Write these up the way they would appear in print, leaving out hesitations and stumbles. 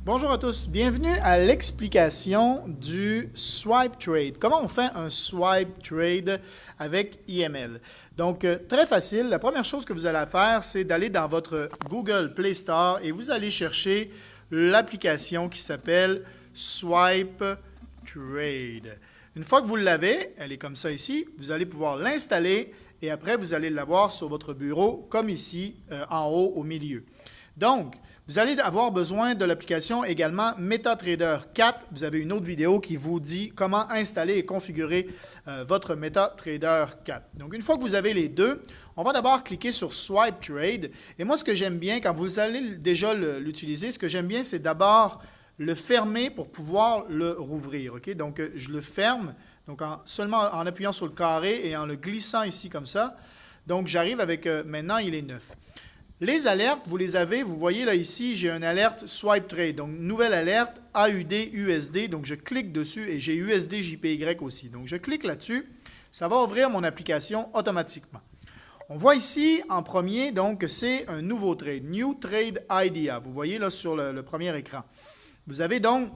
Bonjour à tous, bienvenue à l'explication du swipe trade. Comment on fait un swipe trade avec IML? Donc, très facile. La première chose que vous allez faire, c'est d'aller dans votre Google Play Store et vous allez chercher l'application qui s'appelle Swipe Trade. Une fois que vous l'avez, elle est comme ça ici, vous allez pouvoir l'installer et après, vous allez l'avoir sur votre bureau, comme ici, en haut, au milieu. Donc, vous allez avoir besoin de l'application également MetaTrader 4. Vous avez une autre vidéo qui vous dit comment installer et configurer votre MetaTrader 4. Donc, une fois que vous avez les deux, on va d'abord cliquer sur Swipe Trade. Et moi, ce que j'aime bien, quand vous allez déjà l'utiliser, ce que j'aime bien, c'est d'abord le fermer pour pouvoir le rouvrir. Okay? Donc, je le ferme donc seulement en appuyant sur le carré et en le glissant ici comme ça. Donc, j'arrive avec, maintenant, il est neuf. Les alertes, vous les avez, vous voyez là ici, j'ai une alerte Swipe Trade. Donc, nouvelle alerte AUD USD. Donc, je clique dessus et j'ai USD JPY aussi. Donc, je clique là-dessus. Ça va ouvrir mon application automatiquement. On voit ici en premier, donc, c'est un nouveau trade. New Trade Idea. Vous voyez là sur le premier écran. Vous avez donc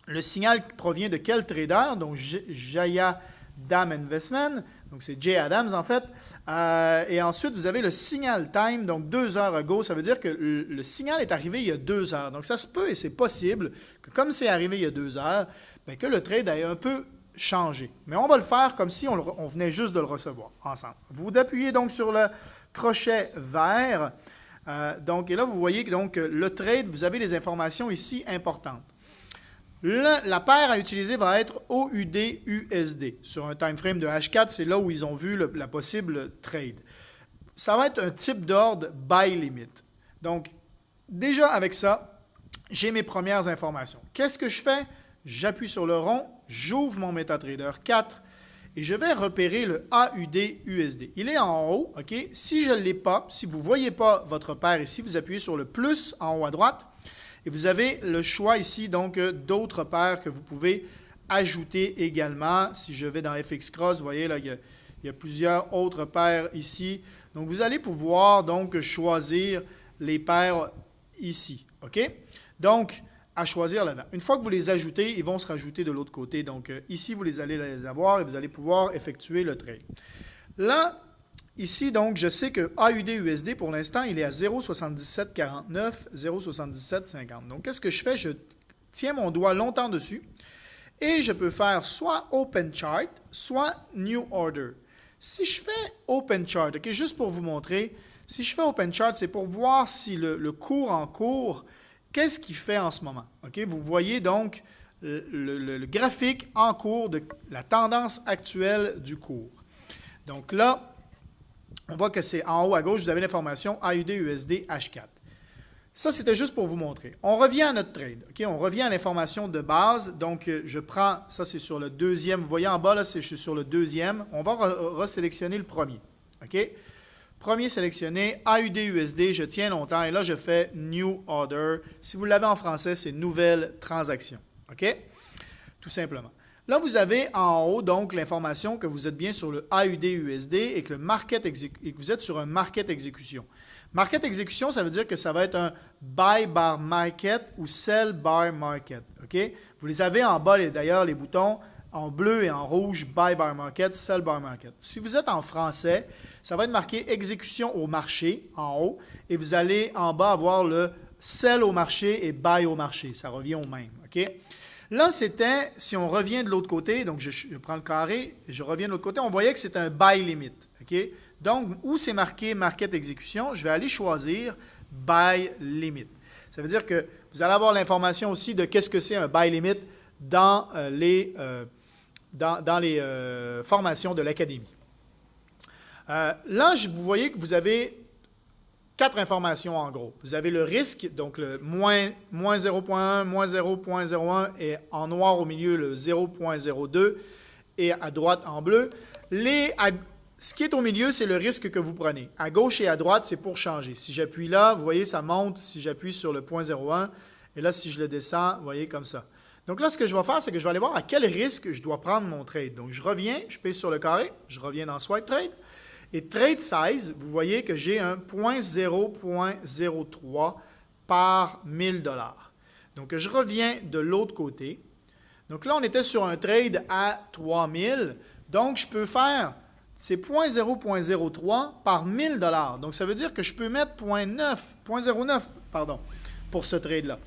le signal qui provient de quel trader? Donc, Jaya Dam Investment. Donc, c'est Jay Adams, en fait. Et ensuite, vous avez le signal time, donc 2 heures ago. Ça veut dire que le signal est arrivé il y a 2 heures. Donc, ça se peut et c'est possible que comme c'est arrivé il y a 2 heures, bien, que le trade ait un peu changé. Mais on va le faire comme si on venait juste de le recevoir ensemble. Vous appuyez donc sur le crochet vert. Et là, vous voyez que donc, le trade, vous avez les informations ici importantes. La paire à utiliser va être AUD-USD. Sur un time frame de H4, c'est là où ils ont vu la possible trade. Ça va être un type d'ordre buy limit. Donc, déjà avec ça, j'ai mes premières informations. Qu'est-ce que je fais? J'appuie sur le rond, j'ouvre mon MetaTrader 4 et je vais repérer le AUD-USD. Il est en haut, OK? Si je ne l'ai pas, si vous ne voyez pas votre paire ici, vous appuyez sur le plus en haut à droite. Et vous avez le choix ici, donc, d'autres paires que vous pouvez ajouter également. Si je vais dans FX Cross, vous voyez, là, il y a plusieurs autres paires ici. Donc, vous allez pouvoir, donc, choisir les paires ici. OK? Donc, à choisir là-dedans. Une fois que vous les ajoutez, ils vont se rajouter de l'autre côté. Donc, ici, vous allez les avoir et vous allez pouvoir effectuer le trade. Là, ici, donc, je sais que AUD-USD, pour l'instant, il est à 0,7749, 0,7750. Donc, qu'est-ce que je fais? Je tiens mon doigt longtemps dessus et je peux faire soit Open Chart, soit New Order. Si je fais Open Chart, okay, juste pour vous montrer, si je fais Open Chart, c'est pour voir si le cours en cours, qu'est-ce qu'il fait en ce moment. Okay? Vous voyez donc le graphique en cours de la tendance actuelle du cours. Donc là, on voit que c'est en haut à gauche, vous avez l'information AUD-USD H4. Ça, c'était juste pour vous montrer. On revient à notre trade. Okay? On revient à l'information de base. Donc, je prends, ça c'est sur le deuxième. Vous voyez en bas, là, je suis sur le deuxième. On va resélectionner le premier. Okay? Premier sélectionné, AUD-USD, je tiens longtemps. Et là, je fais New Order. Si vous l'avez en français, c'est Nouvelle Transaction. OK? Tout simplement. Là, vous avez en haut, donc, l'information que vous êtes bien sur le AUD-USD et que vous êtes sur un Market Exécution. Market Exécution, ça veut dire que ça va être un Buy Bar Market ou Sell Bar Market. OK? Vous les avez en bas, d'ailleurs, les boutons en bleu et en rouge, Buy Bar Market, Sell Bar Market. Si vous êtes en français, ça va être marqué Exécution au marché en haut et vous allez en bas avoir le Sell au marché et Buy au marché. Ça revient au même. OK? Là, c'était, si on revient de l'autre côté, donc je prends le carré, je reviens de l'autre côté, on voyait que c'est un buy limit. Okay? Donc, où c'est marqué Market Exécution, je vais aller choisir Buy Limit. Ça veut dire que vous allez avoir l'information aussi de qu'est-ce que c'est un buy limit dans les formations de l'académie. Là, vous voyez que vous avez 4 informations en gros. Vous avez le risque, donc le moins 0.1, moins 0.01 et en noir au milieu le 0.02 et à droite en bleu. Ce qui est au milieu, c'est le risque que vous prenez. À gauche et à droite, c'est pour changer. Si j'appuie là, vous voyez, ça monte si j'appuie sur le 0.01 et là, si je le descends, vous voyez comme ça. Donc là, ce que je vais faire, c'est que je vais aller voir à quel risque je dois prendre mon trade. Donc, je reviens, je pèse sur le carré, je reviens dans Swipe Trade. Et Trade Size, vous voyez que j'ai un 0.03 par 1000 $. Donc, je reviens de l'autre côté. Donc là, on était sur un trade à 3000. Donc, je peux faire, c'est 0.003 par 1000 $. Donc, ça veut dire que je peux mettre 0.09 pour ce trade-là.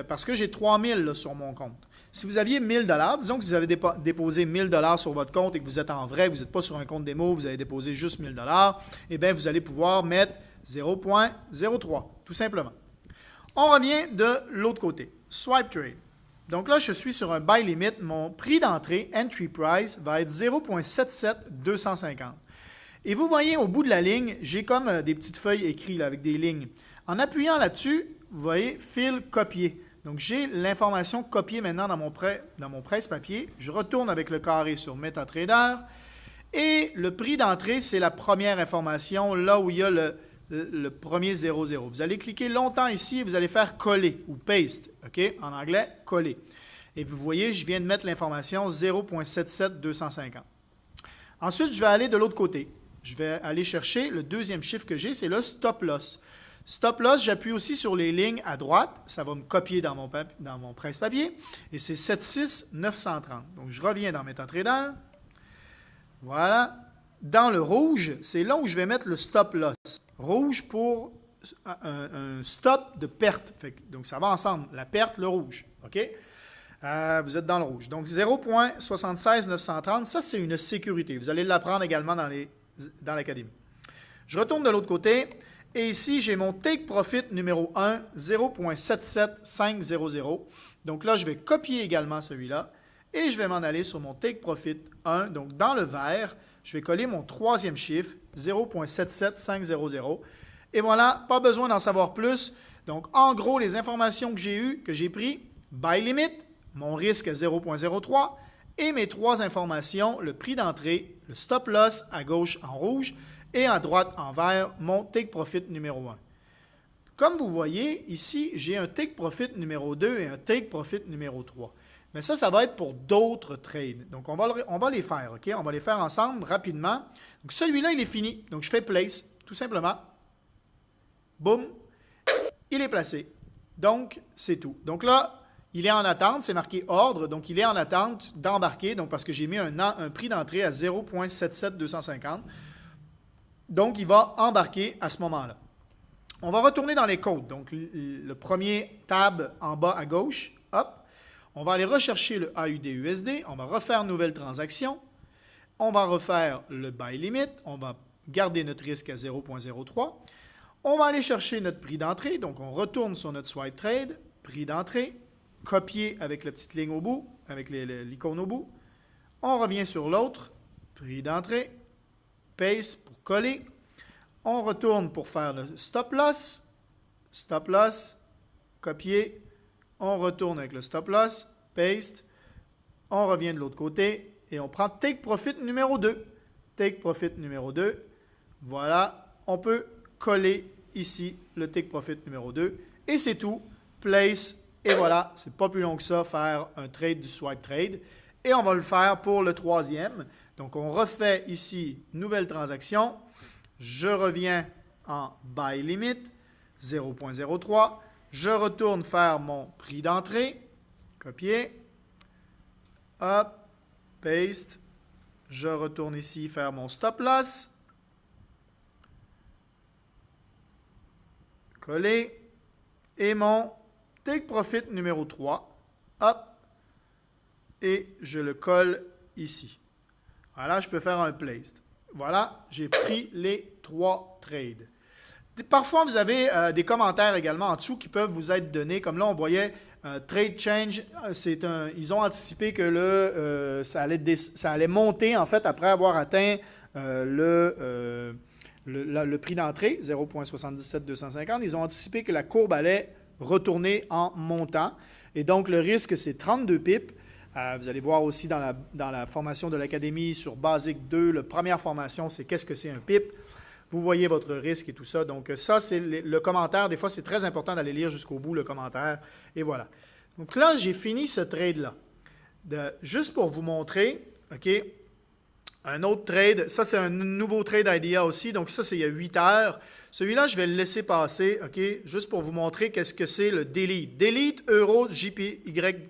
Parce que j'ai 3000 là, sur mon compte. Si vous aviez 1000 $, disons que vous avez déposé 1000 $ sur votre compte et que vous êtes en vrai, vous n'êtes pas sur un compte démo, vous avez déposé juste 1000 $, eh bien, vous allez pouvoir mettre 0.03, tout simplement. On revient de l'autre côté. Swipe trade. Donc là, je suis sur un buy limit. Mon prix d'entrée, entry price, va être 0.77250. Et vous voyez, au bout de la ligne, j'ai comme des petites feuilles écrites là, avec des lignes. En appuyant là-dessus, vous voyez, fil copier. Donc, j'ai l'information copiée maintenant dans mon presse-papier. Je retourne avec le carré sur MetaTrader. Et le prix d'entrée, c'est la première information, là où il y a le premier 00. Vous allez cliquer longtemps ici et vous allez faire coller ou paste. OK? En anglais, coller. Et vous voyez, je viens de mettre l'information 0.77250. Ensuite, je vais aller de l'autre côté. Je vais aller chercher le deuxième chiffre que j'ai, c'est le stop loss. Stop loss, j'appuie aussi sur les lignes à droite. Ça va me copier dans mon presse-papier. Et c'est 76930. Donc, je reviens dans MetaTrader. Voilà. Dans le rouge, c'est là où je vais mettre le stop loss. Rouge pour un stop de perte. Donc, ça va ensemble. La perte, le rouge. OK? Vous êtes dans le rouge. Donc, 0.76930, ça, c'est une sécurité. Vous allez l'apprendre également dans l'académie. Je retourne de l'autre côté. Et ici, j'ai mon take profit numéro 1, 0.77500. Donc là, je vais copier également celui-là. Et je vais m'en aller sur mon take profit 1. Donc, dans le vert, je vais coller mon troisième chiffre, 0.77500. Et voilà, pas besoin d'en savoir plus. Donc, en gros, les informations que j'ai eues, que j'ai prises, buy limit, mon risque à 0.03 et mes trois informations, le prix d'entrée, le stop loss à gauche en rouge et à droite en vert, mon take profit numéro 1. Comme vous voyez, ici, j'ai un take profit numéro 2 et un take profit numéro 3. Mais ça va être pour d'autres trades. Donc, on va les faire, OK? On va les faire ensemble rapidement. Donc, celui-là, il est fini. Donc, je fais place, tout simplement. Boum. Il est placé. Donc, c'est tout. Donc là, il est en attente. C'est marqué ordre. Donc, il est en attente d'embarquer. Donc, parce que j'ai mis un prix d'entrée à 0.77250. Donc, il va embarquer à ce moment-là. On va retourner dans les codes. Donc, le premier tab en bas à gauche. Hop. On va aller rechercher le AUD-USD. On va refaire nouvelle transaction. On va refaire le buy limit. On va garder notre risque à 0.03. On va aller chercher notre prix d'entrée. Donc, on retourne sur notre swipe trade. Prix d'entrée. Copier avec la petite ligne au bout, avec l'icône au bout. On revient sur l'autre. Prix d'entrée. Paste pour coller. On retourne pour faire le stop loss. Stop loss. Copier. On retourne avec le stop loss. Paste. On revient de l'autre côté. Et on prend take profit numéro 2. Take profit numéro 2. Voilà. On peut coller ici le take profit numéro 2. Et c'est tout. Place. Et voilà. C'est pas plus long que ça, faire un trade du swipe trade. Et on va le faire pour le troisième. Donc, on refait ici, nouvelle transaction. Je reviens en buy limit, 0.03. Je retourne faire mon prix d'entrée. Copier. Hop. Paste. Je retourne ici faire mon stop loss. Coller. Et mon take profit numéro 3. Hop. Et je le colle ici. Voilà, je peux faire un place. Voilà, j'ai pris les 3 trades. Parfois, vous avez des commentaires également en dessous qui peuvent vous être donnés. Comme là, on voyait Trade Change. Ils ont anticipé que ça allait monter, en fait, après avoir atteint le prix d'entrée, 0.77250. Ils ont anticipé que la courbe allait retourner en montant. Et donc, le risque, c'est 32 pips. Vous allez voir aussi dans la formation de l'Académie sur Basic 2, la première formation, c'est qu'est-ce que c'est un PIP. Vous voyez votre risque et tout ça. Donc ça, c'est le commentaire. Des fois, c'est très important d'aller lire jusqu'au bout le commentaire. Et voilà. Donc là, j'ai fini ce trade-là. Juste pour vous montrer, OK, un autre trade. Ça, c'est un nouveau trade idea aussi. Donc, ça, c'est il y a 8 heures. Celui-là, je vais le laisser passer, OK? Juste pour vous montrer qu'est-ce que c'est le delete. Delete euro JPY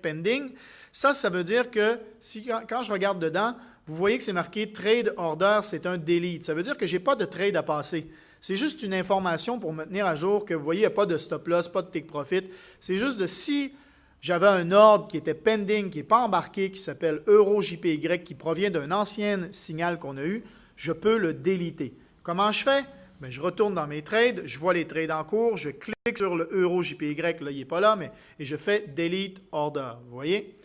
pending. Ça veut dire que si quand je regarde dedans, vous voyez que c'est marqué trade order, c'est un delete. Ça veut dire que je n'ai pas de trade à passer. C'est juste une information pour me tenir à jour que vous voyez, il n'y a pas de stop loss, pas de take profit. C'est juste de si j'avais un ordre qui était pending, qui n'est pas embarqué, qui s'appelle euro JPY, qui provient d'un ancien signal qu'on a eu, je peux le déliter. Comment je fais? Bien, je retourne dans mes trades, je vois les trades en cours, je clique sur le euro JPY, là, il n'est pas là, et je fais delete order. Vous voyez?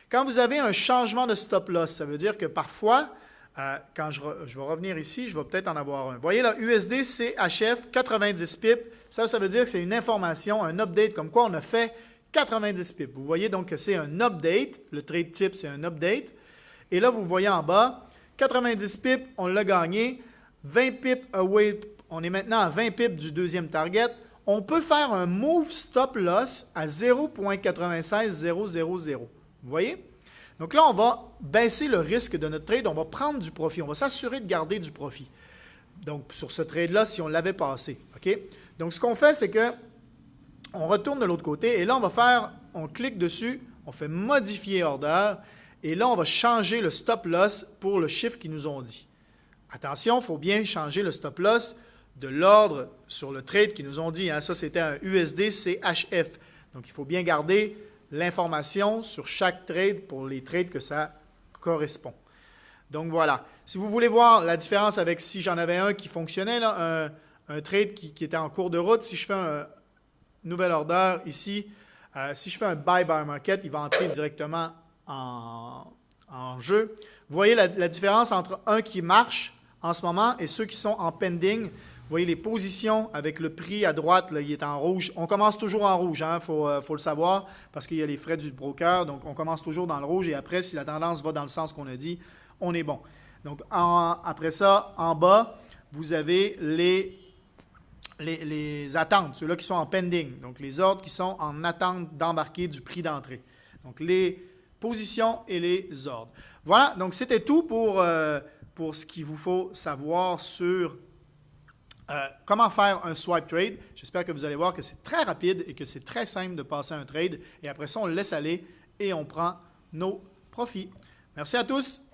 Quand vous avez un changement de stop loss, ça veut dire que parfois, quand je vais revenir ici, je vais peut-être en avoir un. Vous voyez là, USD CHF 90 pips, ça veut dire que c'est une information, un update, comme quoi on a fait 90 pips. Vous voyez donc que c'est un update, le trade type c'est un update. Et là, vous voyez en bas, 90 pips, on l'a gagné, 20 pips away, on est maintenant à 20 pips du deuxième target. On peut faire un move stop loss à 0.96000. Vous voyez? Donc là, on va baisser le risque de notre trade, on va prendre du profit, on va s'assurer de garder du profit. Donc, sur ce trade-là, si on l'avait passé. OK? Donc, ce qu'on fait, c'est que on retourne de l'autre côté et là, on clique dessus, on fait modifier order et là, on va changer le stop loss pour le chiffre qu'ils nous ont dit. Attention, il faut bien changer le stop loss de l'ordre sur le trade qu'ils nous ont dit. Hein. Ça, c'était un USD CHF. Donc, il faut bien garder l'information sur chaque trade pour les trades que ça correspond. Donc, voilà. Si vous voulez voir la différence avec si j'en avais un qui fonctionnait, là, un trade qui était en cours de route, si je fais un nouvel order ici, si je fais un buy market, il va entrer directement en jeu. Vous voyez la différence entre un qui marche en ce moment et ceux qui sont en pending. Vous voyez les positions avec le prix à droite, là, il est en rouge. On commence toujours en rouge, il faut le savoir, parce qu'il y a les frais du broker. Donc, on commence toujours dans le rouge et après, si la tendance va dans le sens qu'on a dit, on est bon. Donc, après ça, en bas, vous avez les attentes, ceux-là qui sont en pending. Donc, les ordres qui sont en attente d'embarquer du prix d'entrée. Donc, les positions et les ordres. Voilà, donc c'était tout pour ce qu'il vous faut savoir sur comment faire un swipe trade. J'espère que vous allez voir que c'est très rapide et que c'est très simple de passer un trade. Et après ça, on le laisse aller et on prend nos profits. Merci à tous.